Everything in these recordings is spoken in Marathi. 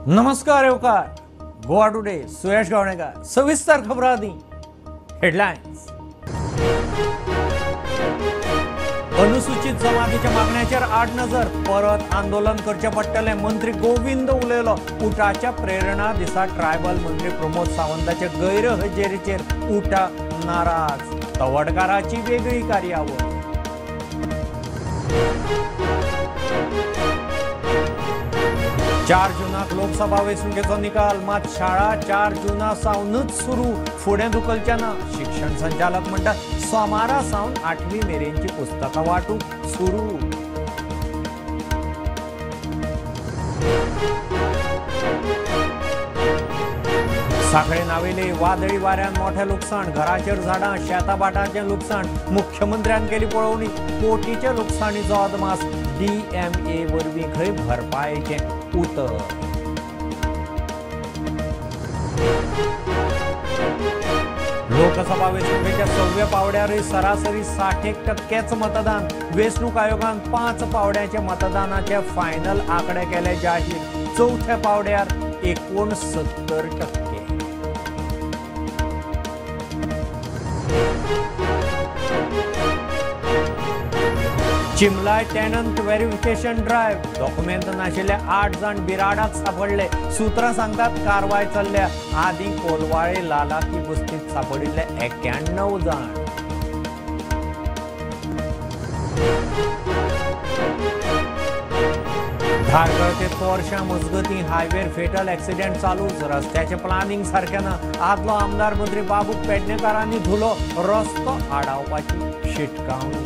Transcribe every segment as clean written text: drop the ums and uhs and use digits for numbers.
नमस्कार येवकार गोवा टुडे सुयश गावणेकर सविस्तर खबर आदी हेडलाइन्स। अनुसूचित जमातीच्या मागण्याचेर आड नजर परत आंदोलन करचे पडटले मंत्री गोविंद उलयलो। उटाच्या प्रेरणा दिसा ट्रायबल मंत्री प्रमोद सावंताचे गैरहजेरीचेर उटा नाराज। तवडकाराची वेगळी कार्यावळ। 4 जूनाक लोकसभा वेंचणुकेचो निकाल मात शाळा 4 जूना सावनच सुरू फुडें धुकलचे ना। शिक्षण संचालक म्हणटा सोमारा सावन 8वी मेरेनची पुस्तकां वाटूंक सुरू। साखळे नावेली वादळी वाऱ्यान मोठे लुकसाण, घराचेर झाडां शेतां बाटांचें लुकसाण। मुख्यमंत्र्यान केली पळोवणी, कोटीचे लुकसाणीचो अदमास। DMA वरवीं खंय भरपायेचें उतर। लोकसभा वेंचणुकेच्या 6व्या पावड्यारय सरासरी 60% मतदान। वेंचणूक आयोगान 5 पावड्याचे मतदानाचे फायनल आंकडे केले जाहीर। 4थ्या पावड्यार 69%। चिमलाय टेनंट व्हेरिफिकेशन ड्रायव्ह, डॉक्युमेंट नाशिल्ले 8 जण बिराडात सापडले। सुत्रां सांगतात कारवाय चल्ल्या। आदी कोलवाळे लालाकी बस्तीत सापडिल्ले 91 जण। धारगळ ते तोरशा मजगती हायवेर फेटल एक्सिडेंट चालूच। रस्त्याचे प्लॅनिंग सारखे ना। आदलो आमदार मंत्री बाबू पेडणेकरांनी धुलो रस्तो आडावपाची शिटकावणी।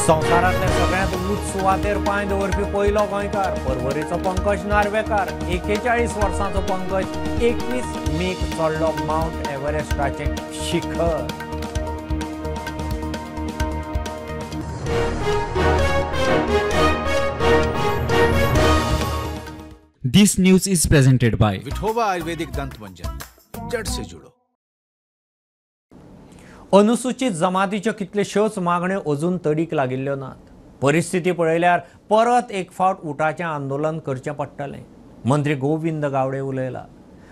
संवसारांतल्या सगळ्यांत उंच सुवातेर पांय दवरपी पयलो गोंयकार परवरीचो पंकज नार्वेकार। 41 वर्सांचो पंकज 21 मेक चडलो माउंट एव्हरेस्टाचे शिखर। This news is presented by Vithoba आयुर्वेदिक दंत मंजन। जड़ से जुड़ो। अनुसूचित जमातीच्यो कितल्योश्योच मागण्यो अजून तडीक लागिल्ल्यो नात। परिस्थिती पळयल्यार परत एक फावट उटाचें आंदोलन करचें पडटलें। मंत्री गोविंद गावडे उलयला।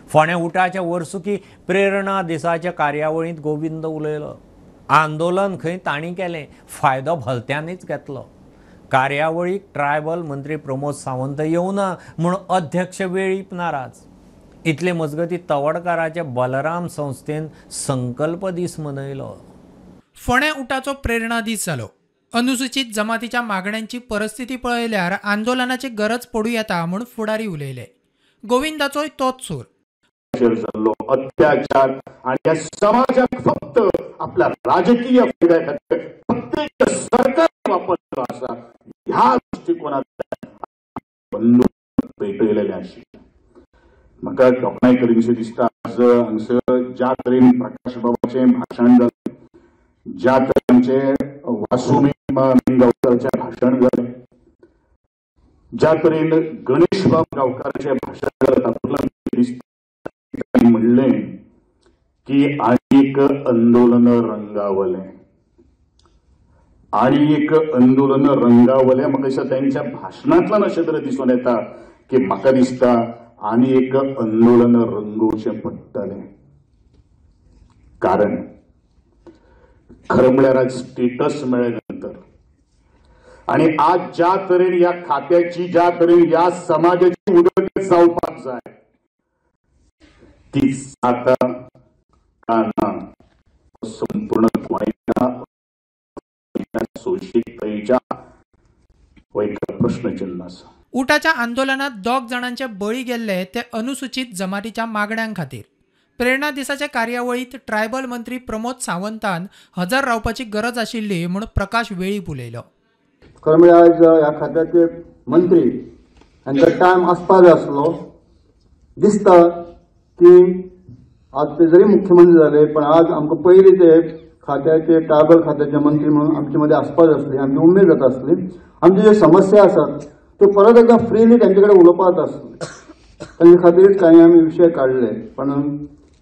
फोंड्या उटाच्या वर्सुकी प्रेरणा दिसाच्या कार्यावळींत गोविंद उलयलो। आंदोलन खंय तांणी केलें, फायदो भलत्यांनीच घेतलो। कार्यावळीक ट्रायबल मंत्री प्रमोद सावंत येवना म्हूण अध्यक्ष वेळीप नाराज। इतले मजगती तवडकाराच्या बलराम संस्थेन संकल्प दीस मनयलो। फोंड्या उटाचो प्रेरणा दीस जालो। अनुसूचित जमातीच्या मागण्यांची परिस्थिती पळयल्यार आंदोलनाची गरज पडू येता म्हूण फुडारी उलयले। गोविंदाचोय तोच सूर। अत्याचार आणि या समाजात फक्त आपल्या राजकीय फायद्या खातीर प्रत्येक सरकार वापरतो असा ह्या दृष्टिकोनात बंदूक पेटयलेले आशिल्ले। म्हाका तोखणाय करीनशें दिसता हांगसर ज्या तरेन प्रकाश बाबाचें भाशण जालें, ज्या तरेन आमचे वासुमी गांवकराचें भाशण जालें, ज्या तरेन गणेश बाब गांवकराचें भाशण जालें, तातूंतल्यान दिसता म्हणलें की आनीक आंदोलन रंगावलें, आनी एक आंदोलन रंगावलें। म्हाका दिसता तेंच्या भाशणांतल्यान अशें तरेन दिसून येता की म्हाका दिसता आनी एक आंदोलन रंगोवचें पडटलें। कारण खरें म्हळ्यार आज स्टेटस मेळ्ळे नंतर आनी आज ज्या तरेन ह्या खात्याची, ज्या तरेन ह्या समाजाची उदरगत जावपाक जाय ती जाता का ना संपूर्ण गोंयच्या सोयीच्या हो एक प्रश्नचिन्ह आसा। उटाच्या आंदोलनात 2 जणांचे बळी गेल्ले ते अनुसूचित जमातीच्या मागण्यां खातीर। प्रेरणा दिसाच्या कार्यावळीत ट्रायबल मंत्री प्रमोद सावंतान हजर रावपाची गरज आशिल्ली म्हूण प्रकाश वेळीप उलयलो। खरें म्हळ्यार आज ह्या खात्याचे मंत्री हांचो टायम आसपाक जाय आसलो। दिसता की आज ते जरी मुख्यमंत्री जाले पण आज आमकां पयलीं ते खात्याचे ट्रायबल खात्याचे मंत्री म्हणून आमचे मदें आसपाक जाय आसली, आमची उमेद जाता आसली। आमच्यो ज्यो समस्या आसात त्यो परत एकदा फ्रीली तांचे कडेन उलोवपाक आसले। तांचे खातीर कांय आमी विशय काडले पण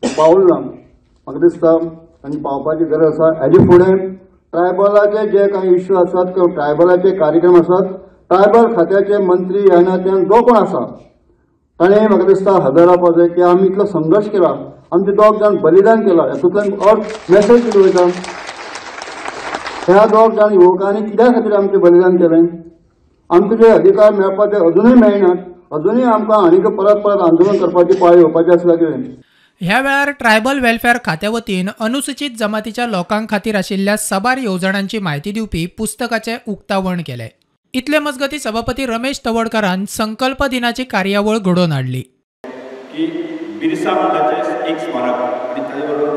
पावल ना। म्हाका दिसता तांणी पावपाची गरज आसा। हेजे फुडें ट्रायबलाचे जे काही इश्यू आसात किंवा ट्रायबलाचे कार्यक्रम आसात, ट्रायबल खात्याचे मंत्री ह्या नात्यान जो कोण आसा ताणें म्हाका दिसता हजर जाय की आमी इतलो संघर्ष केला, आमचे 2 जाण बलिदान केला, हातूंतल्यान मेसेज कितें वयता, ह्या 2 जाण युवकांनी कित्या खातीर आमचें बलिदान केलें, आमचे जे अधिकार मेळपाक ते अजूनय मेळनात, अजूनय आमकां आनीक परत आंदोलन करपाची पाळी येवपाची आसल्या कितें. ह्या वेळार ट्रायबल वेलफेअर खात्या वतीन अनुसूचित जमातीच्या लोकां खातीर आशिल्ल्या सबार येवजणांची म्हायती दिवपी पुस्तकाचें उक्तावण केलें. इतले मजगती सभापती रमेश तवडकरान संकल्प दिनाची कार्यावळ घडोवन हाडली. की बिरसा मुंडाचें एक स्मारक आनी ताजे बरोबर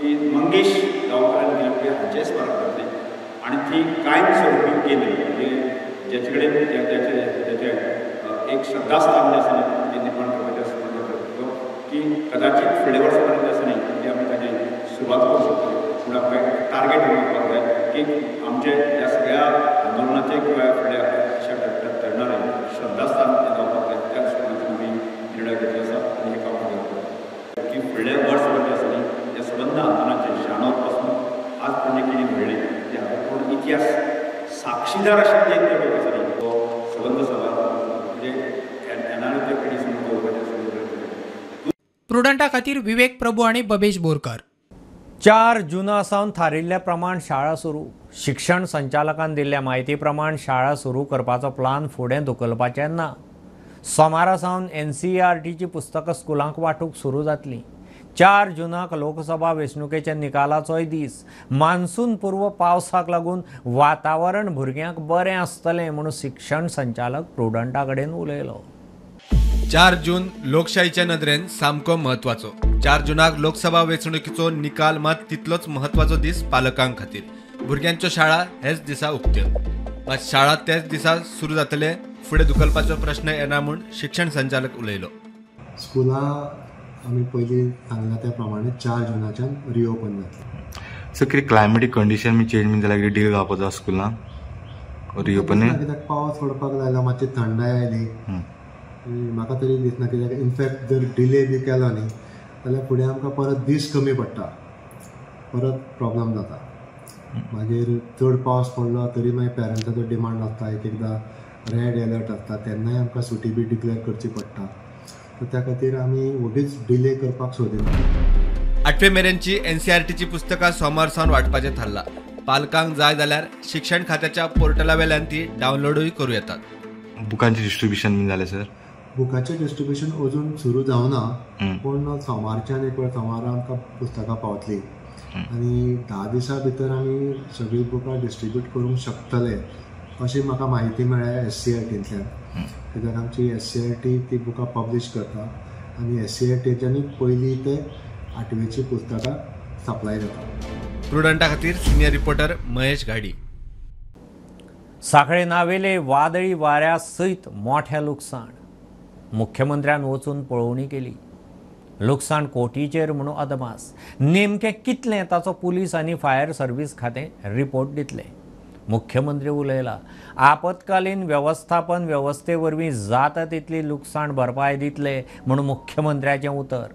की मंगेश गांवकारान दिल्ली हाचें स्मारक जातलें आनी ती कायमस्वरुपी केंद्र म्हणजे जेचे कडेन तेचे एक श्रद्धास्थान आसा न्ही निर्माण करपाचें आसा की कदाचित फुडल्या वर्सा पर्यंत आसा न्ही म्हणजे आमी ताची सुरवात करूंक शकता, पूण आमकां टार्गेट करपाक जाय की आमचे ह्या सगळ्या आंदोलनाचे किंवा फुडल्या अशा तरणारे श्रद्धास्थान जावपाक जाय, त्या दृश्टीन आमी निर्णय घेतलो आसा आनी हे काम करता की फुडल्या वर्स पर्यंत आसा न्ही ह्या संबंद आंदोलनाचे शाणोर पासून आज पर्यंत कितें घडलें ते हातूंत इतिहास साक्षीदार आशिल्ले ते लोक आसा न्ही तो संबंद सभा म्हणजे येणाऱ्या पिढी समोर दवरपाचें आसा. प्रुडंटा खातीर विवेक प्रभू आणि बबेश बोरकार. 4 जुना सावन थारिल्ल्या प्रमाण शाळा सुरू. शिक्षण संचालकान दिल्ल्या म्हायती प्रमाण शाळा सुरू करपाचो प्लान फुडें धुकलपाचें ना. सोमारा सावन NCERTची पुस्तकां स्कुलांक वांटूंक सुरू जातलीं. 4 जुनाक लोकसभा वेंचणुकेच्या निकालाचोय दीस. मान्सून पूर्व पावसाक लागून वातावरण भुरग्यांक बरें आसतलें म्हणून शिक्षण संचालक प्रुडंटा कडेन उलयलो. 4 जून लोकशाहीच्या नदरेन सामको महत्वाचो. 4 जुनाक लोकसभा वेंचणुकीचो निकाल मात तितलोच महत्वाचो दीस पालकांक खातीर. भुरग्यांच्यो शाळा हेच दिसा उक्त्यो. मात शाळा तेच दिसा सुरू जातले फुडें धुकलपाचो प्रश्न येना म्हूण शिक्षण संचालक उलयलो. स्कुलां आमी पयलीं सांगला त्या प्रमाणे 4 जुनाच्यान रिओपन जातली. सो कितें क्लायमेटीक कंडिशन बी चेंज बी जाल्यार कितें डील जावपाचो स्कुलां रिओपन? कित्याक पावस पडपाक लागला, मातशी थंडाय आयली. म्हाका तरी दिसना, कित्याक इनफॅक्ट जर डिले बी केलो न्ही जाल्यार फुडें आमकां परत दीस कमी पडटा, परत प्रॉब्लम जाता. मागीर चड पावस पडलो तरी मागीर पेरंट्साचो डिमांड आसता, एक एकदां रेड अलर्ट आसता, तेन्नाय आमकां सुटी बी डिक्लेअर करची पडटा. सो त्या खातीर आमी उगीच डिले करपाक सोदिना. 8वे मेरेनची NCERTची पुस्तकां सोमार सावन वांटपाचें थारला. पालकांक जाय जाल्यार शिक्षण खात्याच्या पोर्टला वेल्यान ती डावनलोडूय करूं येतात. बुकांचें डिस्ट्रिब्युशन बी जालें सर? बुकाचें डिस्ट्रिब्युशन अजून सुरू जावना, पूण सोमारच्यान एक वेळ सोमारा आमकां पुस्तकां पावतली आनी 10 दिसां भितर आमी सगळीं बुकां डिस्ट्रिब्यूट करूंक शकतले अशी म्हाका म्हायती मेळ्ळ्या SCERTंतल्यान. कित्याक आमची SCERT ती बुकां पब्लीश करता आनी SCERTच्यानी पयलीं ते 8वेची पुस्तकां सप्लाय जाता. प्रुडंटा खातीर सिनियर रिपोर्टर महेश घाडी. सांखळे नावेले वादळी वाऱ्या सयत मोठ्या लुकसाण. मुख्यमंत्र्यान वचून पळोवणी केली. लुकसाण कोटीचेर म्हणून अदमास. नेमकें कितलें ताचो पुलीस आनी फायर सर्व्हिस खातें रिपोर्ट दितलें. मुख्यमंत्री उलयला, आपतकालीन वेवस्थापन वेवस्थे वरवीं जाता तितली लुकसाण भरपाय दितले म्हणून मुख्यमंत्र्याचें उतर.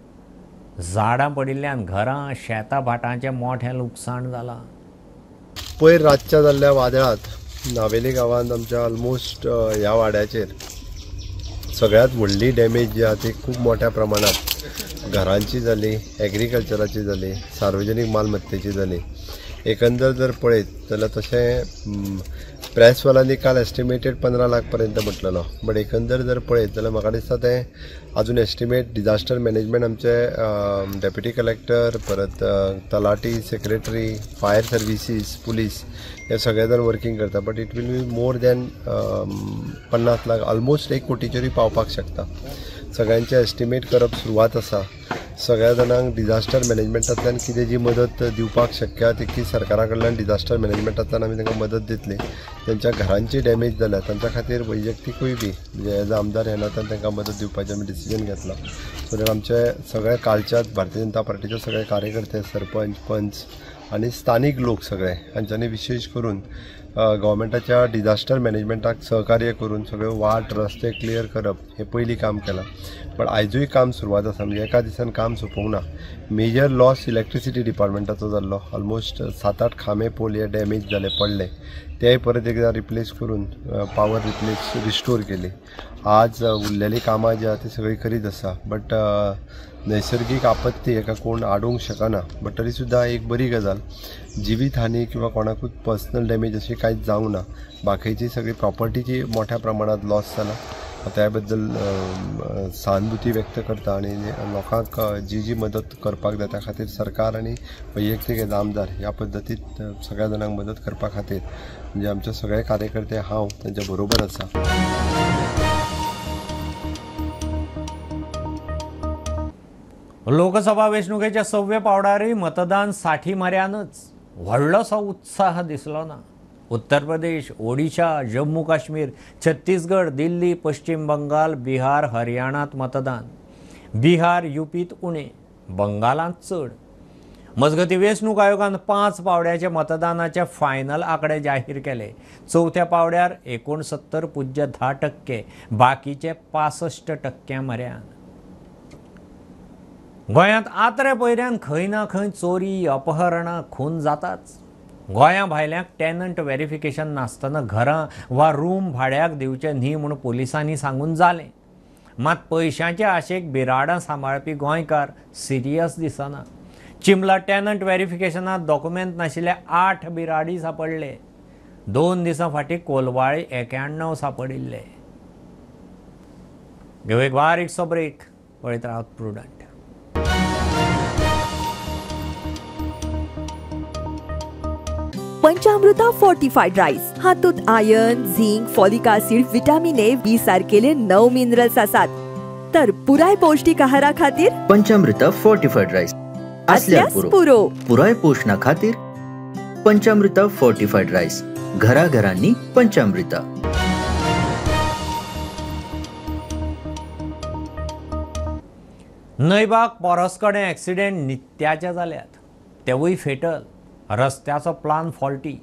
झाडां पडिल्ल्यान घरां शेतां भाटांचें मोठें लुकसाण जालां. पयर रातच्या जाल्ल्या वादळांत नावेली गांवांत आमच्या ऑलमोस्ट ह्या वाड्याचेर सगळ्यात व्हडली डॅमेज जी आहा ती खूब मोठ्या प्रमाणात घरांची जाली, एग्रीकल्चराची जाली, सार्वजनीक मालमत्तेची जाली. एकंदर जर पळयत जाल्यार तशें प्रेसवाल्यांनी काल एस्टिमेटेड 15 लाख पर्यंत म्हटलेलो, बट एकंदर जर पळयत जाल्यार म्हाका दिसता तें अजून एस्टिमेट डिजास्टर मॅनेजमेंट आमचे डेप्युटी कलेक्टर, परत तलाटी, सेक्रेटरी, फायर सर्विसीस, पुलीस हे सगळे जाण वर्किंग करता. But it will be more than 50 lakh, almost 1 कोटीचेरूय पावपाक शकता. सगळ्यांचे एस्टिमेट करप सुरवात आसा. सगळ्या जाणांक डिजास्टर मॅनेजमेंटांतल्यान कितें जी मदत दिवपाक शक्य तितकी सरकारा कडल्यान डिजास्टर मॅनेजमेंटांतल्यान आमी तांकां मदत दितली. तेंच्या घरांची डॅमेज जाल्या तांच्या खातीर वैयक्तीकूय बी म्हणजे एज आमदार ह्या नात्यान तांकां मदत दिवपाचें आमी डिसिजन घेतला. सो दॅट आमचे सगळे कालच्याच भारतीय जनता पार्टीचे सगळे कार्यकर्ते, सरपंच, पंच आनी स्थानीक लोक सगळे हांच्यांनी विशेश करून गव्हर्मेंटाच्या डिझास्टर मॅनेजमेंटाक सहकार्य करून सगळे वाट रस्ते क्लियर करप हे पयलीं काम केलां. पण आयजूय काम सुरवात आसा, म्हणजे एका दिसान काम सोंपोवंक ना. मेजर लॉस इलेक्ट्रिसिटी डिपार्टमेंटाचो जाल्लो. ऑलमोस्ट 7-8 खांबे पोल हे डॅमेज जाले, पडले. तेय परत एकदा रिप्लेस करून पावर रिस्टोर केली. आज उरलेली कामां जी आहा ती सगळी करीत आसा. बट नैसर्गिक आपत्ती हेका कोण आडोवंक शकना. बट तरी सुद्दां एक बरी गजाल, जिवीत हानी किंवा कोणाकूच पर्सनल डॅमेज अशी कांयच जावंक ना. बाकीची सगळी प्रॉपर्टीची मोठ्या प्रमाणात लॉस जाला. त्या बद्दल सहानुभूती व्यक्त करता आणि लोकांक जी मदत करपाक जाय त्या खातीर सरकार आणि वैयक्तीक आमदार ह्या पद्दतीत सगळ्या जाणांक मदत करपा खातीर म्हणजे आमचे सगळे कार्यकर्ते हांव तांच्या बरोबर आसा. लोकसभा वेंचणुकेच्या 6व्या पावडारी मतदान साठीमाऱ्यानच व्हडलोसो उत्साह दिसलो ना. उत्तर प्रदेश, ओडिशा, जम्मू काश्मीर, छत्तीसगड, दिल्ली, पश्चिम बंगाल, बिहार, हरियाणात मतदान. बिहार, यूपीत उणे, बंगालांत चड. मजगती वेंचणूक आयोगान 5 पावड्याच्या मतदानाचे फायनल आंकडे जाहीर केले. 4थ्या पावड्यार 69.10%, बाकीचे 65% मऱ्यान. गोंयांत आत्रे पयऱ्यान खंय ना खंय चोरी, अपहरणां, खून जाताच. गोंया भायल्यांक टॅनंट व्हेरिफिकेशन नासतना घरां वा रूम भाड्याक दिवचे न्ही म्हूण पोलिसांनी सांगून जालें. मात पयशांच्या आशेक बिराडां सांबाळपी गोंयकार सिरियस दिसना. चिंबला टॅनंट व्हेरिफिकेशनांत डॉक्युमेंट नाशिल्ले 8 बिराडी सापडले. 2 दिसां फाटीं कोलवाळी 91 सापडिल्ले. घेऊ एक बारीकसो ब्रेक. पळयत रावत प्रुडंट. पंचामृता फोर्टिफाइड राईस हातूंत iron, zinc, folic acid, vitamin A, B सारकेले 9 मिनरल्स आसात. तर पुराय पौष्टिक आहारा खातीर पंचामृता फोर्टिफाइड राईस असल्यार पुरो. पुराय पोषणा खातीर पंचामृता फोर्टिफाइड राईस. घराघरांनी पंचामृता. नयबाग परसकडे ॲक्सिडेंट नित्याचे जाल्यात, तेवूय फेटल. रस्त्याचो plan faulty.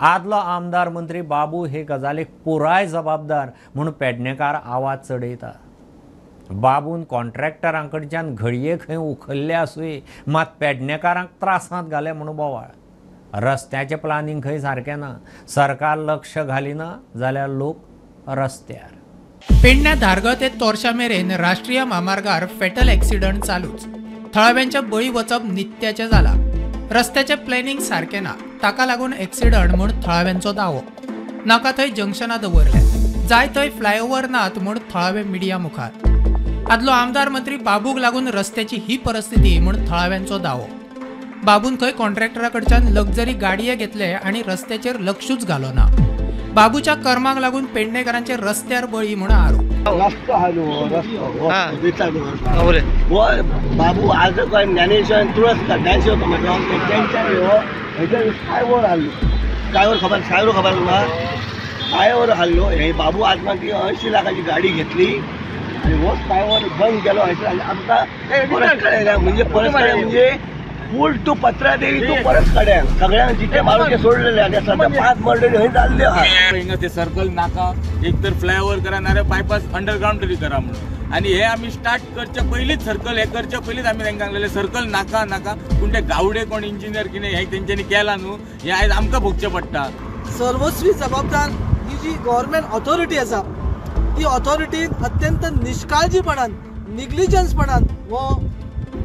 आदलो आमदार मंत्री बाबू हे गजालीक पुराय जबाबदार म्हूण पेडणेकार आवाज चडयता. बाबून कॉन्ट्रॅक्टरां कडच्यान घडये खंय उखल्ले आसूय, मात पेडणेकारांक त्रासांत घाले म्हूण बोवाळ. रस्त्याचें प्लानिंग खंय सारकें ना. सरकार लक्ष घालिना जाल्यार लोक रस्त्यार. पेडण्या धारगळ ते तोरशा मेरेन राष्ट्रीय महामार्गार फेटल ॲक्सिडंट चालूच. थळाव्यांच्या बळी वचप नित्याचें जाला. रस्त्याचे प्लॅनिंग सारकें ना, ताका लागून ॲक्सिडंट म्हूण थळाव्यांचो दावो. नाका थंय जंक्शनां दवरले, जाय थंय फ्लायओव्हर नात म्हूण थळावे मिडिया मुखार. आदलो आमदार मंत्री बाबूक लागून रस्त्याची ही परिस्थिती म्हूण थळाव्यांचो दावो. बाबून खंय कॉन्ट्रॅक्टरा कडच्यान लक्झरी गाडये घेतले आनी रस्त्याचेर लक्षूच घालोना. बाबूच्या कर्माक लागून पेडणेकारांचे रस्त्यार बळी म्हूण आरोप. बाबू आज ज्ञानेश्वर तुळस फ्लायओव्हर हाडलो. फ्लायओव्हर खबर ना, फ्लायओव्हर हाडलो. हे बाबू आज मागीर 80 लाखाची गाडी घेतली आणि हो फ्लायओव्हर बंद केलो. आमकां परत कळ्ळें म्हणजे पूल टू पत्रा देवी टू परत कड्यांक सगळ्यांक जिथे मारुके सोडलेले आहा. सध्या 5 मर्डर थंय जाल्ले आहा. ते सर्कल नाका एक तर फ्लायओव्हर करा ना, बायपास अंडरग्राउंड तरी करा म्हणून. आणि हे आम्ही स्टार्ट करच्या पयलींच सर्कल हे करच्या पयलींच आम्ही तांकां सांगलेले सर्कल नाका नाका. पूण ते गावडे कोण इंजिनियर कितें हे तेंच्यांनी केला न्हू, हे आयज आमकां भोगचें पडटा. सर्वस्वी जबाबदार ही जी गव्हर्नमेंट ऑथॉरिटी आसा, ती ऑथॉरिटी अत्यंत निष्काळजीपणान, निग्लिजन्सपणान हो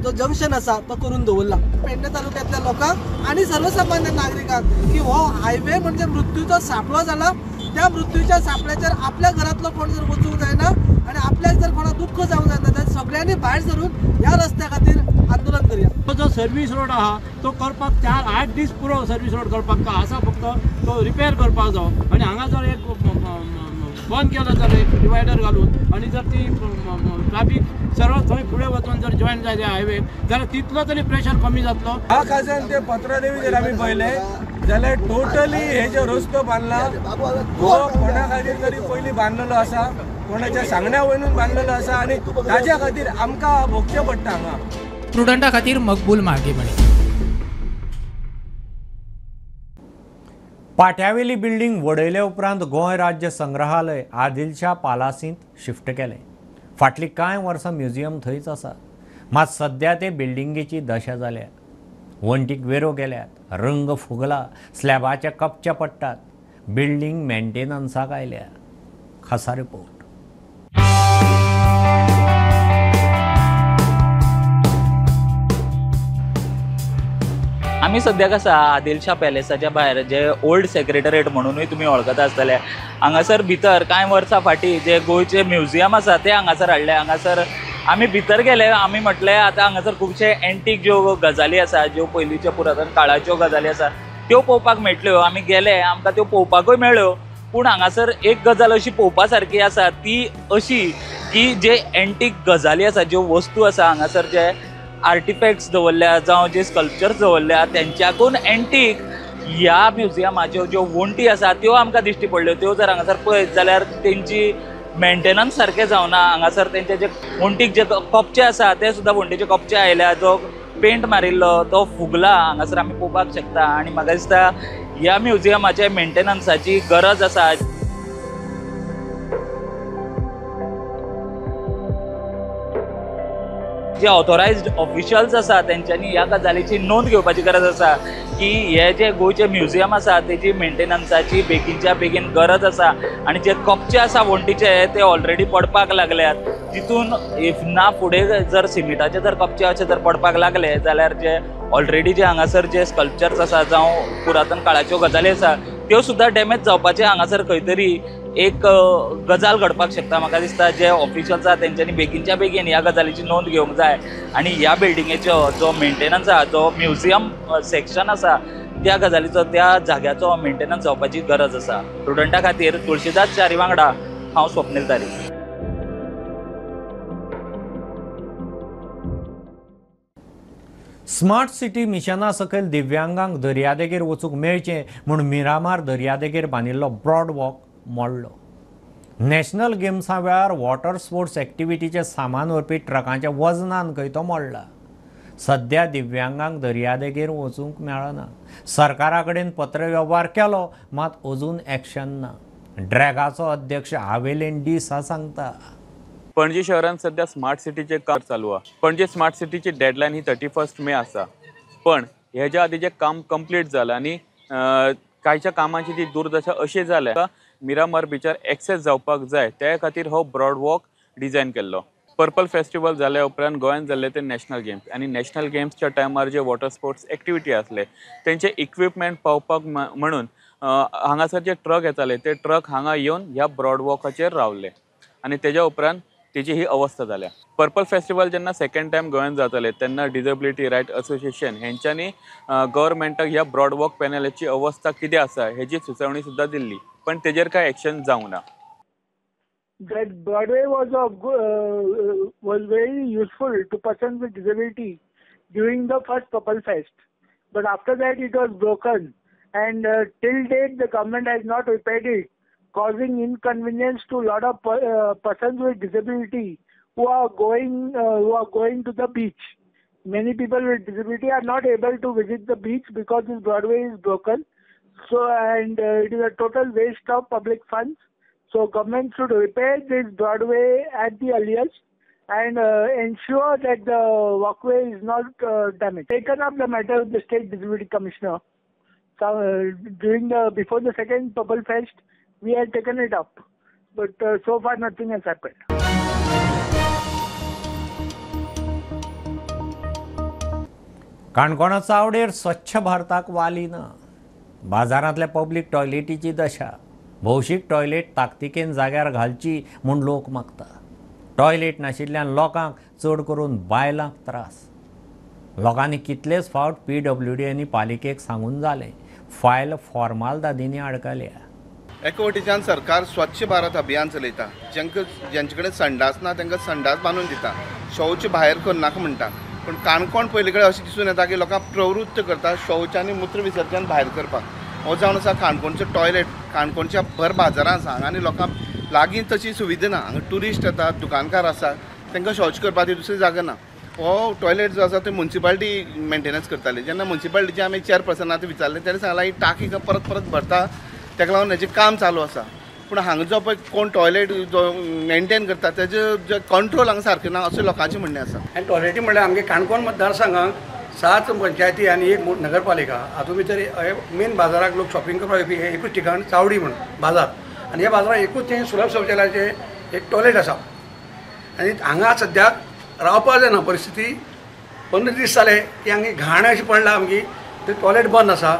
जो जंक्शन आसा तो करून दवरला. पेडणे तालुक्यातल्या लोकांक आणि सर्वसामान्य नागरिकांक की हो हायवे म्हणजे मृत्यूचो सापळो जाला. त्या मृत्यूच्या सापळ्याचेर आपल्या घरातलो कोण जर वचूंक जायना आणि आपल्याक जर कोणाक दुःख जावंक जायना तर सगळ्यांनी भायर सरून ह्या रस्त्या खातीर आंदोलन करया. जो सर्वीस रोड आहा तो करपाक 4-8 दीस पुरो सर्वीस रोड करपाक आसा, फक्त तो रिपेर करपाक जावो. आणि हांगा जर एक बंद केलो जाल्यार एक डिवायडर घालून आणि जर ती ट्रॅफिक सर्व थंय फुडें वचून जर जॉयन जाले हायवे जाल्यार तितलो तरी प्रेशर कमी जातलो. ह्या खासान ते पत्रादेवी जर आमी पळयले जाल्यार टोटली हे जो रस्तो बांदला तो कोणा खातीर तरी पयलीं बांदलेलो आसा, कोणाच्या सांगण्या वयरून बांदलेलो आसा आणि ताच्या खातीर आमकां भोगचें पडटा. हांगा प्रुडंटा खातीर मकबूल मागे म्हणे. पाट्यावेली बिल्डिंग वडयले उपरांत गोंय राज्य संग्रहालय आदिलशा पालासींत शिफ्ट केलें. फाटलीं कांय वर्सां म्युझियम थंयच आसा. मात सध्या ते बिल्डिंगेची दशा जाल्या. वण्टीक वेरो गेल्यात, रंग फुगला, स्लॅबाचे कपचे पडटात. बिल्डिंग मेंटेनन्साक आयल्या. खासा रिपोर्ट. आमी सद्याक आसा आदिलशा पॅलेसाच्या भायर, जे ओल्ड सेक्रेटरीएट म्हणूनय तुमी वळखता आसतले. हांगासर भितर कांय वर्सां फाटीं जे गोंयचे म्युझियम आसा ते हांगासर हाडले. हांगासर आमी भितर गेले, आमी म्हटलें आतां हांगासर खुबशे एंटीक ज्यो गजाली आसा, ज्यो पयलींच्यो पुरातन काळाच्यो गजाली आसा त्यो पळोवपाक मेळटल्यो. आमी गेले, आमकां त्यो पळोवपाकूय मेळ्ळ्यो. पूण हांगासर एक गजाल अशी पळोवपा सारकी आसा, ती अशी की जे एंटीक गजाली आसा, ज्यो वस्तू आसा हांगासर, जे आर्टिफॅक्ट्स दवरल्या जावं जे स्कल्पचर्स दवरल्या, तेंच्याकून एंटीक ह्या म्युझियमाच्यो ज्यो वण्टी आसा त्यो आमकां दिश्टी पडल्यो. त्यो जर हांगासर पळयत जाल्यार तेंची मेंटेनन्स सारकें जावना. हांगासर तेंचे जे वण्टीक जे कपचे आसा ते सुद्दां वण्टीचे कपचे आयल्या. जो पेंट मारिल्लो तो फुगला हांगासर आमी पळोवपाक शकता. आनी म्हाका दिसता ह्या म्युझियमाचे मेंटेनन्साची गरज आसा. जे ऑथोरायज्ड ऑफिशियल्स आसा तेंच्यांनी ह्या गजालीची नोंद घेवपाची गरज आसा की हे जे गोंयचे म्युझियम आसा तेजी मेंटेनन्साची बेगीनच्या बेगीन गरज आसा. आनी जे कपचे आसा वण्टीचे ते ऑलरेडी पडपाक लागल्यात. तितून इफ ना फुडें जर सिमेंटाचे जर कपचे अशे जर पडपाक लागले जाल्यार जे ऑलरेडी जे हांगासर जे स्कल्पचर्स आसा जावं पुरातन काळाच्यो गजाली आसा त्यो सुद्दां डॅमेज जावपाचे हांगासर खंय तरी एक गजाल घडपाक शकता. म्हाका दिसता जे ऑफिशियल्स आसा तेंच्यांनी बेगीनच्या बेगीन ह्या गजालीची नोंद घेवंक जाय. आनी ह्या बिल्डिंगेचो जो मेंटेनन्स आसा, जो म्युझियम सेक्शन आसा, त्या गजालीचो, त्या जाग्याचो मेंटेनन्स जावपाची गरज आसा. स्टुडंटा खातीर तुळशीदास च्यारी वांगडा हांव स्वप्नील तारी. स्मार्ट सिटी मिशना सकयल दिव्यांगांक दर्यादेगेर वचूंक मेळचें म्हूण मिरामार दर्यादेगेर बांदिल्लो ब्रॉड वॉक मोडलो. नॅशनल गेम्सा वेळार वॉटर स्पोर्ट्स एक्टिविटीचे सामान व्हरपी ट्रकांच्या वजनान खंय तो मोडला. सध्या दिव्यांगांक दर्यादेगेर वचूंक मेळना. सरकारा कडेन पत्रव्यवहार केलो मात अजून एक्शन ना. ड्रॅगाचो अध्यक्ष हावेलेन डिसा सांगता. पणजी शहरात सध्या स्मार्ट सिटीचे काम चालू आहे. पणजी स्मार्ट सिटीची डेडलाईन ही 31 मे आसा. पण ह्याच्या आधीचे काम कंप्लीट जालां आनी कांयच्या कामांची जी दुर्दशा अशी जाल्या मिरामार बिचार एक्सेस जावपाक जाय त्या खातीर हो ब्रॉड वॉक डिझायन केल्लो. पर्पल फेस्टिवल जाल्या उपरांत गोंयांत जाल्ले ते नॅशनल गेम्स आनी नॅशनल गेम्सच्या टायमार जे वॉटर स्पोर्ट्स एक्टिविटी आसले तेंचे इक्विपमेंट पावपाक म्हणून हांगासर जे ट्रक येताले ते ट्रक हांगा येवन ह्या ब्रॉड वॉकाचेर रावले आनी तेज्या उपरांत तेजी ही अवस्था जाल्या. पर्पल फेस्टिवल जेन्ना सेकंड टायम गोंयांत जाताले तेन्ना डिसेबिलिटी रायट असोसिएशन हेंच्यांनी गव्हर्मेंटाक ह्या ब्रॉड वॉक पॅनलाची अवस्था कितें आसा हेजी सुचोवणी सुद्दां दिल्ली. पण तेजेर काय एक्शन जावंक ना. That Broadway was very useful to persons with disability during the first Purple Fest, but after that it was broken, and till date the government has not repaired it, causing inconvenience to a lot of persons with disability who are going to the beach. Many people with disability are not able to visit the beach because this Broadway is broken. So it is a total waste of public funds. So government should repair this Broadway at the earliest and ensure that the walkway is not damaged. Taken up the matter with the State Disability Commissioner. So before the second Purple Fest, we had taken it up, but so far nothing has happened. काणकोणा चावडेर स्वच्छ भारताक वाली ना. बाजारांतल्या पब्लीक टॉयलेटीची दशा. भौशीक टॉयलेट ताकतिकेन जाग्यार घालची म्हूण लोक मागता. टॉयलेट नाशिल्ल्यान लोकांक चड करून बायलांक त्रास. लोकांनी कितलेच फावट PWD आनी पालिकेक सांगून जालें. फायल फॉर्मालदादींनी आडकल्या. एका वटेच्यान सरकार स्वच्छ भारत अभियान चलयता. जेंचे कडेन संडास ना तांकां संडास बांदून दिता. शौच भायर करनाका म्हणटा. पण काणकोण पयले कडेन अशें दिसून येता की लोकांक प्रवृत्त करता शौच आनी मूत्र विसर्जन भायर करपाक. हो जावन आसा काणकोणचो टॉयलेट काणकोणच्या भर बाजारांत आसा आनी लोकांक लागीं तशी सुविधा ना. हांगा ट्युरिस्ट येतात, दुकानकार आसा, तांकां शौच करपाची दुसरी जागा ना. हो टॉयलेट जो आसा तो म्युन्सिपालिटी मेंटेनन्स करताली. जेन्ना म्युन्सिपालिटीचे आमी चेअरपर्सनाक विचारलें तेणें सांगलां ही टाकी परत परत भरता, ताका लागून हेजें काम चालू आसा. पूण हांगा जो पळय कोण टॉयलेट जो मेंटेन करता तेजें जे कंट्रोल हांगा सारकें ना अशें लोकांचें म्हणणें आसा. आनी टॉयलेटी म्हणल्यार आमगे काणकोण मतदारसंघाक 7 पंचायती आनी 1 नगरपालिका. हातूंत भितर मेन बाजाराक लोक शॉपिंग करपाक येवपी हें एकूच ठिकाण चावडी म्हणून बाजार. आनी ह्या बाजारात एकूच थंय सुलभ शौचालयाचें एक टॉयलेट आसा. आनी हांगा सद्याक रावपाक जायना परिस्थिती. 15 दीस जाले की हांगा घाण अशी पडला आमगी. ते टॉयलेट बंद आसा,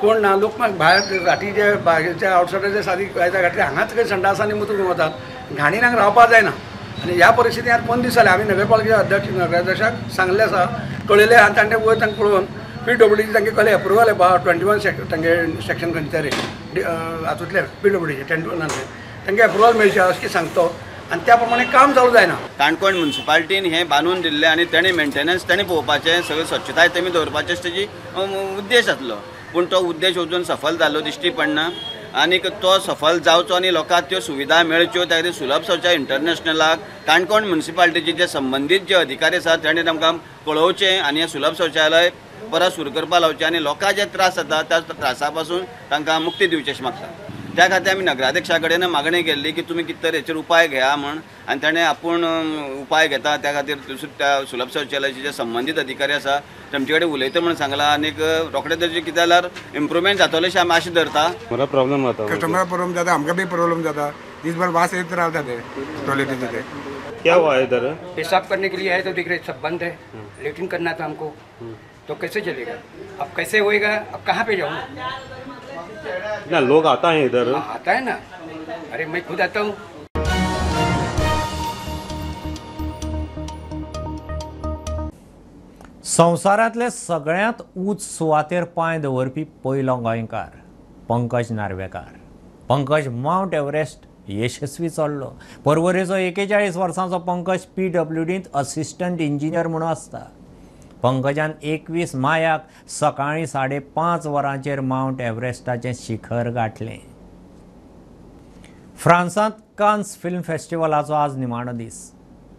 कोण ना. लोक मागीर भायर घाटी जे भायरचे आवटसायडर सादी घाटी हांगाच काही संडासांनी मुतून वतात. घाणीन हांगा रावपाक जायना. आनी ह्या परिस्थितींत 15 दीस जाले आमी नगरपालिकेच्या नगराध्यक्षाक सांगलें आसा, कळयलें आनी तांणे वयर तांकां पळोवन PWD तांगे कहलें अप्रुवल 21 तांगे सेक्शन खंयचे हातूंतले PWDचे 21 तांगे अप्रुवल मेळचें अशें सांगतो. आनी त्या प्रमाणे काम चालू जायना. काणकोण म्युन्सिपालिटीन हें बांदून दिल्लें आनी तेणें मेंटेनन्स तेणें पळोवपाचें, सगळी स्वच्छताय तेमी दवरपाचें तेजी उद्देश आसलो. पूण तो उद्देश अजून सफल जाल्लो दिश्टी पडना. आनीक तो सफल जावचो आनी लोकांक त्यो सुविधा मेळच्यो त्या खातीर सुलभ शौचालय इंटरनॅशनलाक काणकोण म्युन्सिपालिटीचे जे संबंदीत जे अधिकारी आसात तांणी तांकां कळोवचें आनी हें सुलभ शौचालय परत सुरू करपाक लावचें आनी लोकांक जे त्रास जाता त्या त्रासा पासून तांकां मुक्ती दिवची अशें मागता. त्या खातीर आमी नगराध्यक्षा कडेन मागणी केल्ली की तुमी कितें तरी हेचेर उपाय घेया म्हण. आनी ताणें आपूण उपाय घेता त्या खातीर त्या सुलभ शौचालयाचे जे संबंदीत अधिकारी आसा तांचे कडेन उलयता म्हण सांगलां. आनीक रोखडें तेजें कितें जाल्यार इम्प्रुवमेंट जातलें अशें आमी आशा धरता. बरो प्रॉब्लेम जाता, कस्टमर प्रॉब्लेम जाता, आमकां बी प्रॉब्लेम जाता. दीसभर वास येत रावता ते टॉयलेटीचे ते. क्या हुआ है इधर? पेशाब करने के लिए आए तो दिख रहे सब बंद है. लेट्रिन करना था हमको, तो कैसे चलेगा? अब कैसे होएगा? अब कहाँ पे जाऊँ? ना लोग आता है इधर. आता है ना, अरे मैं खुद आता हूँ. संवसारांतले सगळ्यांत उंच सुवातेर पांय दवरपी पयलो गोंयकार पंकज नार्वेकार. पंकज माउंट एव्हरेस्ट यशस्वी चडलो. पर्वरेचो 41 वर्सांचो पंकज PWDंत असिस्टंट इंजिनियर म्हणून आसता. पंकजान 21 मायाक सकाळीं 5:30 वरांचेर माउंट एव्हरेस्टाचें शिखर गाठलें. फ्रांसांत कान्स फिल्म फेस्टिवलाचो आज निमाणो दीस.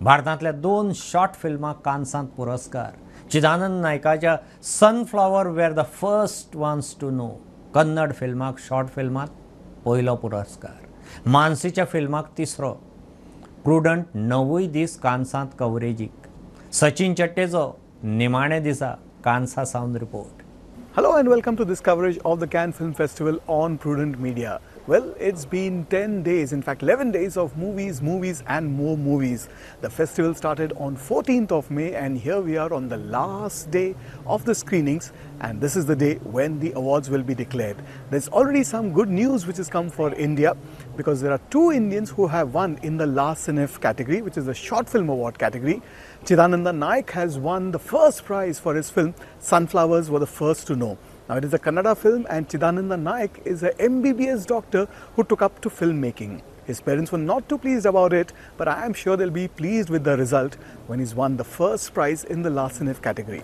भारतांतल्या 2 शॉर्ट फिल्मांक कान्सांत पुरस्कार. चिदानंद नायकाच्या sunflower were the first ones to know Kannada फिल्माक शॉर्ट फिल्मांत पयलो पुरस्कार. मानसीच्या फिल्माक 3रो. प्रुडंट 9 दीस कान्सांत कव्हरेजीक. सचिन चट्टेचो निमाणे दिसा कान्सा सावन report. Hello and welcome to this coverage of the Cannes Film Festival on Prudent Media. Well, it's been 10 days, in fact 11 days of movies and more movies. The festival started on 14th of May and here we are on the last day of the screenings, and this is the day when the awards will be declared. There's already some good news which has come for India because there are 2 Indians who have won in the last CINEF category, which is the short film award category. Chidananda Naik has won the first prize for his film Sunflowers Were the First to Know. Now it is a Kannada film and Chidananda Naik is a MBBS doctor who took up to filmmaking. His parents were not too pleased about it, but I am sure they'll be pleased with the result when he's won the first prize in the last CINEF category.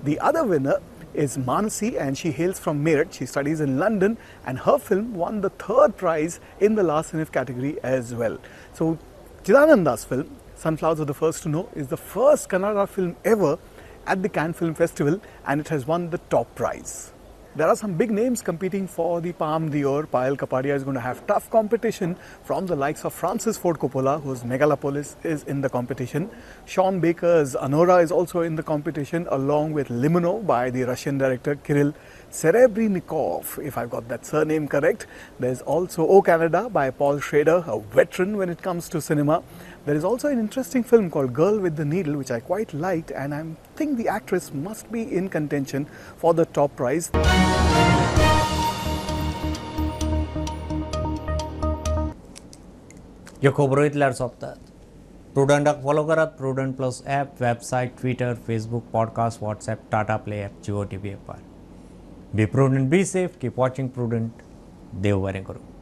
The other winner is Manasi and she hails from Meerut. She studies in London and her film won the 3rd prize in the last CINEF category as well. So Chidananda's film Sunflowers Were the First to Know is the first Kannada film ever at the Cannes Film Festival and it has won the top prize. There are some big names competing for the Palme d'Or. Payal Kapadia is going to have tough competition from the likes of Francis Ford Coppola, whose Megalopolis is in the competition. Sean Baker's Anora is also in the competition, along with Limino by the Russian director Kirill Serebrennikov, if I've got that surname correct. There's also O Canada by Paul Schrader, a veteran when it comes to cinema. There is also an interesting film called Girl with the Needle, which I quite liked, and I think the actress must be in contention for the top prize. ह्यो खबरो इतल्यार सोंपतात. प्रुडंटाक फॉलो करात. Prudent plus app, website, Twitter, Facebook, podcast, WhatsApp, Tata play app, Jio TV ॲपार. Be Prudent, be safe, keep watching Prudent. देव बरें करूं.